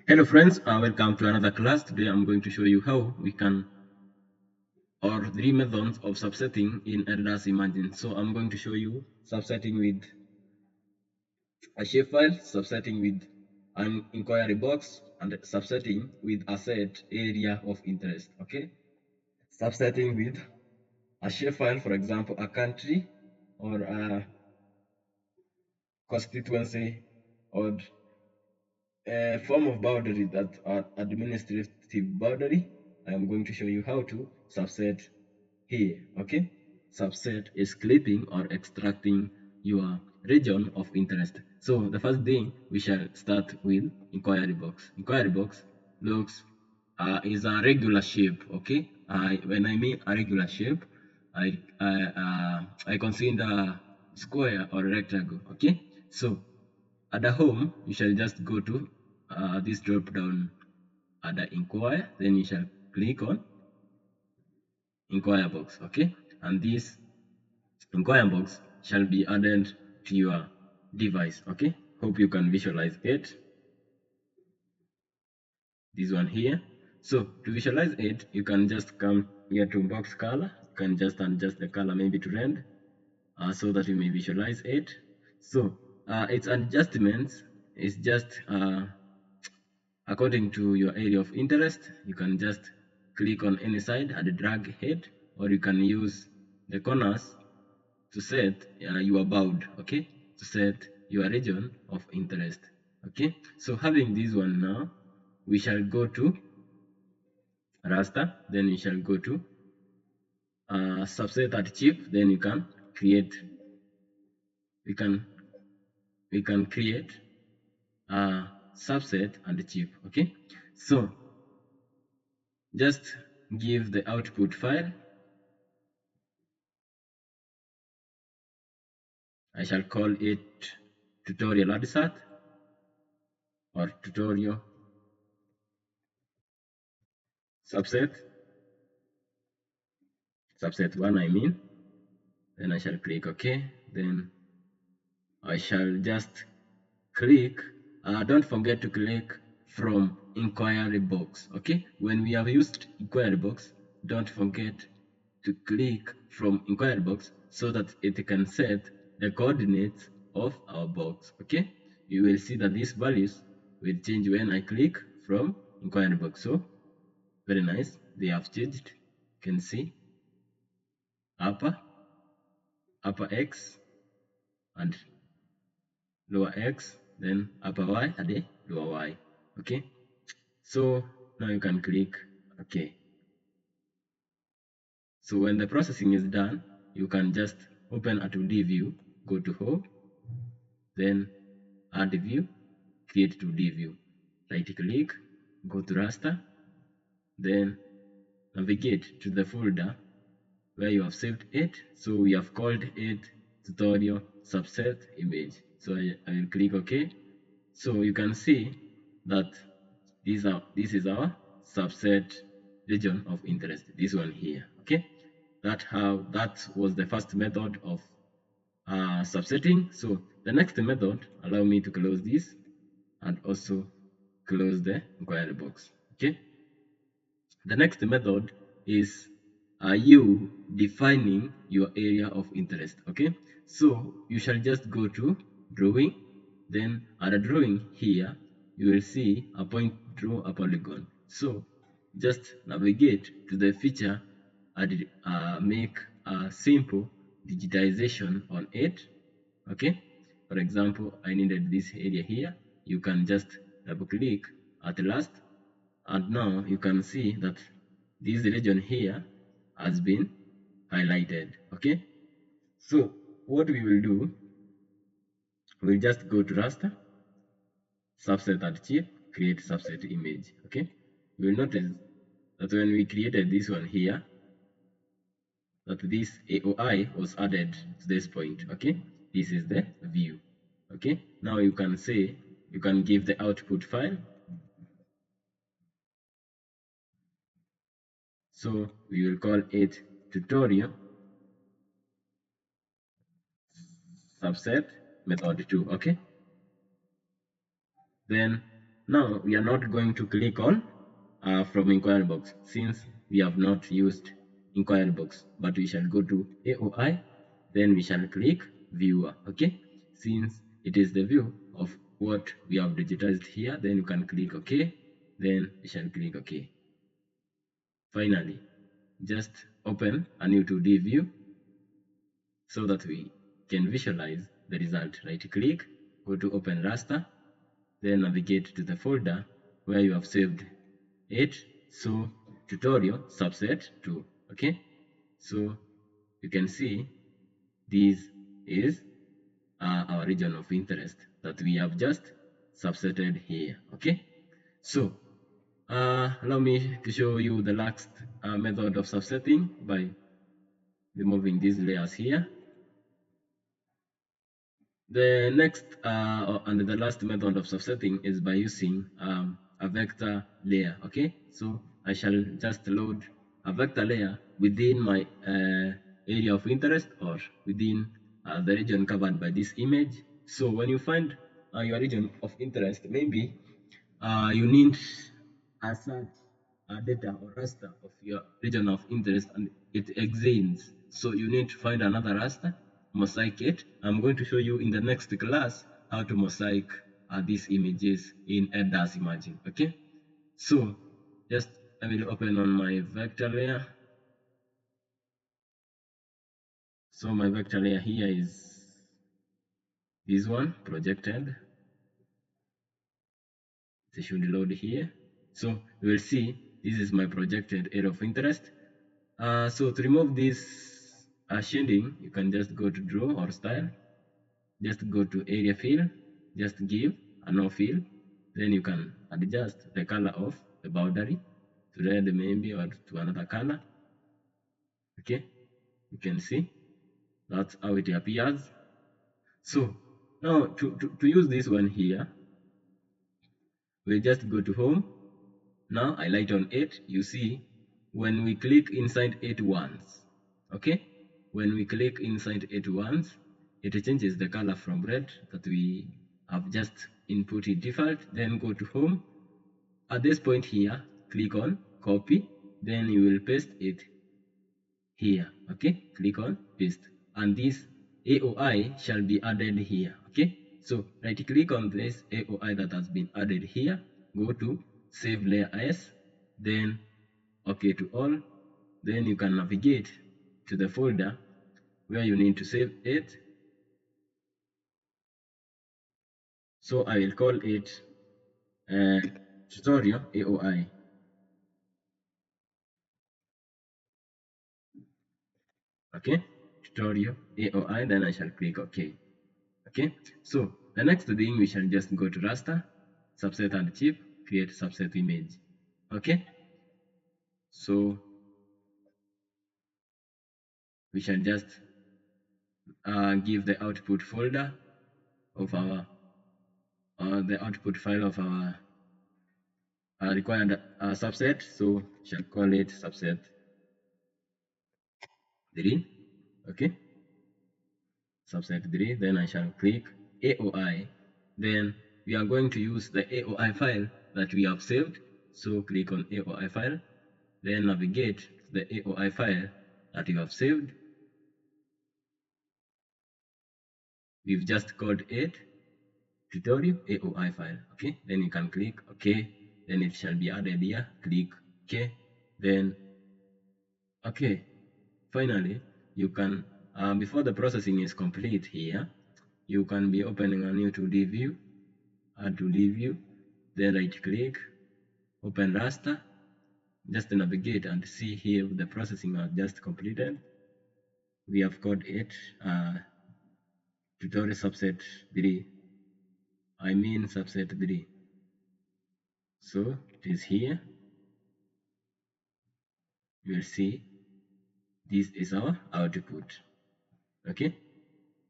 Hello friends, welcome to another class. Today I'm going to show you how we can, or three methods of subsetting in Erdas Imagine. So I'm going to show you subsetting with a shapefile, subsetting with an inquiry box, and subsetting with a set area of interest. Okay, subsetting with a shapefile, for example, a country or a constituency or a form of boundary that are administrative boundary. I am going to show you how to subset here. Okay, subset is clipping or extracting your region of interest. So the first thing we shall start with inquiry box. Inquiry box looks is a regular shape. Okay, when I mean a regular shape, I consider square or rectangle. Okay, so at the home you shall just go to this drop down at the inquire, then you shall click on inquire box. Okay, and this inquire box shall be added to your device. Okay, hope you can visualize it, this one here. So to visualize it, you can just come here to box color. You can just adjust the color maybe to red, so that you may visualize it. So its adjustments is just according to your area of interest. You can just click on any side and drag it, or you can use the corners to set your bound. Okay, to set your region of interest. Okay, so having this one now, we shall go to raster, then we shall go to subset at chip, then you can create, we can create a subset and chip. Okay, so just give the output file. I shall call it tutorial adsat or tutorial subset, subset 1 I mean. Then I shall click OK. Then I shall just click, don't forget to click from inquiry box. Okay, when we have used inquiry box, don't forget to click from inquiry box so that it can set the coordinates of our box. Okay, you will see that these values will change when I click from inquiry box. So very nice, they have changed. You can see upper x and lower x, then upper y and the lower y. Okay, so now you can click OK. So when the processing is done, you can just open a 2D view, go to home, then add view, create 2D view, right click, go to raster, then navigate to the folder where you have saved it. So we have called it tutorial subset image. So I will click OK. So you can see that this is our subset region of interest, this one here. Okay, that was the first method of subsetting. So the next method, allow me to close this and also close the inquiry box. Okay, the next method is you defining your area of interest. Okay, so you shall just go to drawing, then at drawing here you will see a point, draw a polygon. So just navigate to the feature and make a simple digitization on it. Okay, for example, I needed this area here. You can just double click at last, and now you can see that this region here has been highlighted. Okay, so what we will do, we'll just go to raster, subset and chip, create subset image. Okay, you will notice that when we created this one here, that this AOI was added to this point. Okay, this is the view. Okay, now you can say, you can give the output file. So we will call it tutorial subset method 2. Okay, then Now we are not going to click on from inquiry box since we have not used inquiry box, but we shall go to AOI, then we shall click viewer. Okay, since it is the view of what we have digitized here, then you can click OK, then we shall click OK. Finally, just open a new 2D view so that we can visualize the result. Right click, go to open raster, then navigate to the folder where you have saved it. So tutorial subset 2. Okay, so you can see this is our region of interest that we have just subsetted here. Okay, so allow me to show you the last method of subsetting by removing these layers here. The next and the last method of subsetting is by using a vector layer. Okay, so I shall just load a vector layer within my area of interest or within the region covered by this image. So when you find your region of interest, maybe you need a search data or raster of your region of interest and it exceeds. So you need to find another raster, mosaic it. I'm going to show you in the next class how to mosaic these images in Erdas imaging. Okay, so just I will open on my vector layer. So my vector layer here is this one projected. It should load here. So you will see this is my projected area of interest. So to remove this shading, you can just go to draw or style, just go to area fill, just give a no fill, then you can adjust the color of the boundary to red maybe or to another color. Okay, you can see that's how it appears. So now to use this one here, we just go to home. Now I light on it. You see when we click inside it once, okay, when we click inside it once, it changes the color from red that we have just inputted default. Then go to home. At this point here, click on copy, then you will paste it here. Okay, click on paste, and this AOI shall be added here. Okay, so right click on this AOI that has been added here, go to save layer as, then OK to all, then you can navigate to the folder where you need to save it. So I will call it tutorial AOI. Okay, tutorial AOI, then I shall click OK. Okay, so the next thing we shall just go to raster, subset and chip, create subset image. Okay, so we shall just give the output folder of our the output file of our required subset. So shall call it subset 3. Okay, subset 3, then I shall click AOI, then we are going to use the AOI file that we have saved. So click on AOI file, then navigate to the AOI file that you have saved. We've just called it tutorial AOI file. Okay, then you can click OK, then it shall be added here. Click OK, then OK. Finally, you can before the processing is complete here, you can be opening a new 2D view, add 2D view, then right click, open raster, just navigate and see here the processing are just completed. We have called it tutorial subset 3. I mean subset 3. So it is here. You will see this is our output. Okay,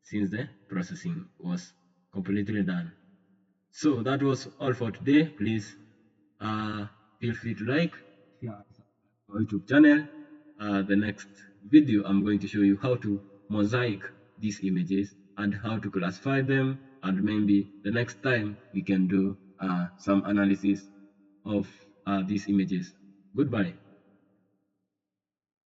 since the processing was completely done. So that was all for today. Please feel free to like, share, our YouTube channel. The next video I'm going to show you how to mosaic these images and how to classify them, and maybe the next time we can do some analysis of these images. Goodbye.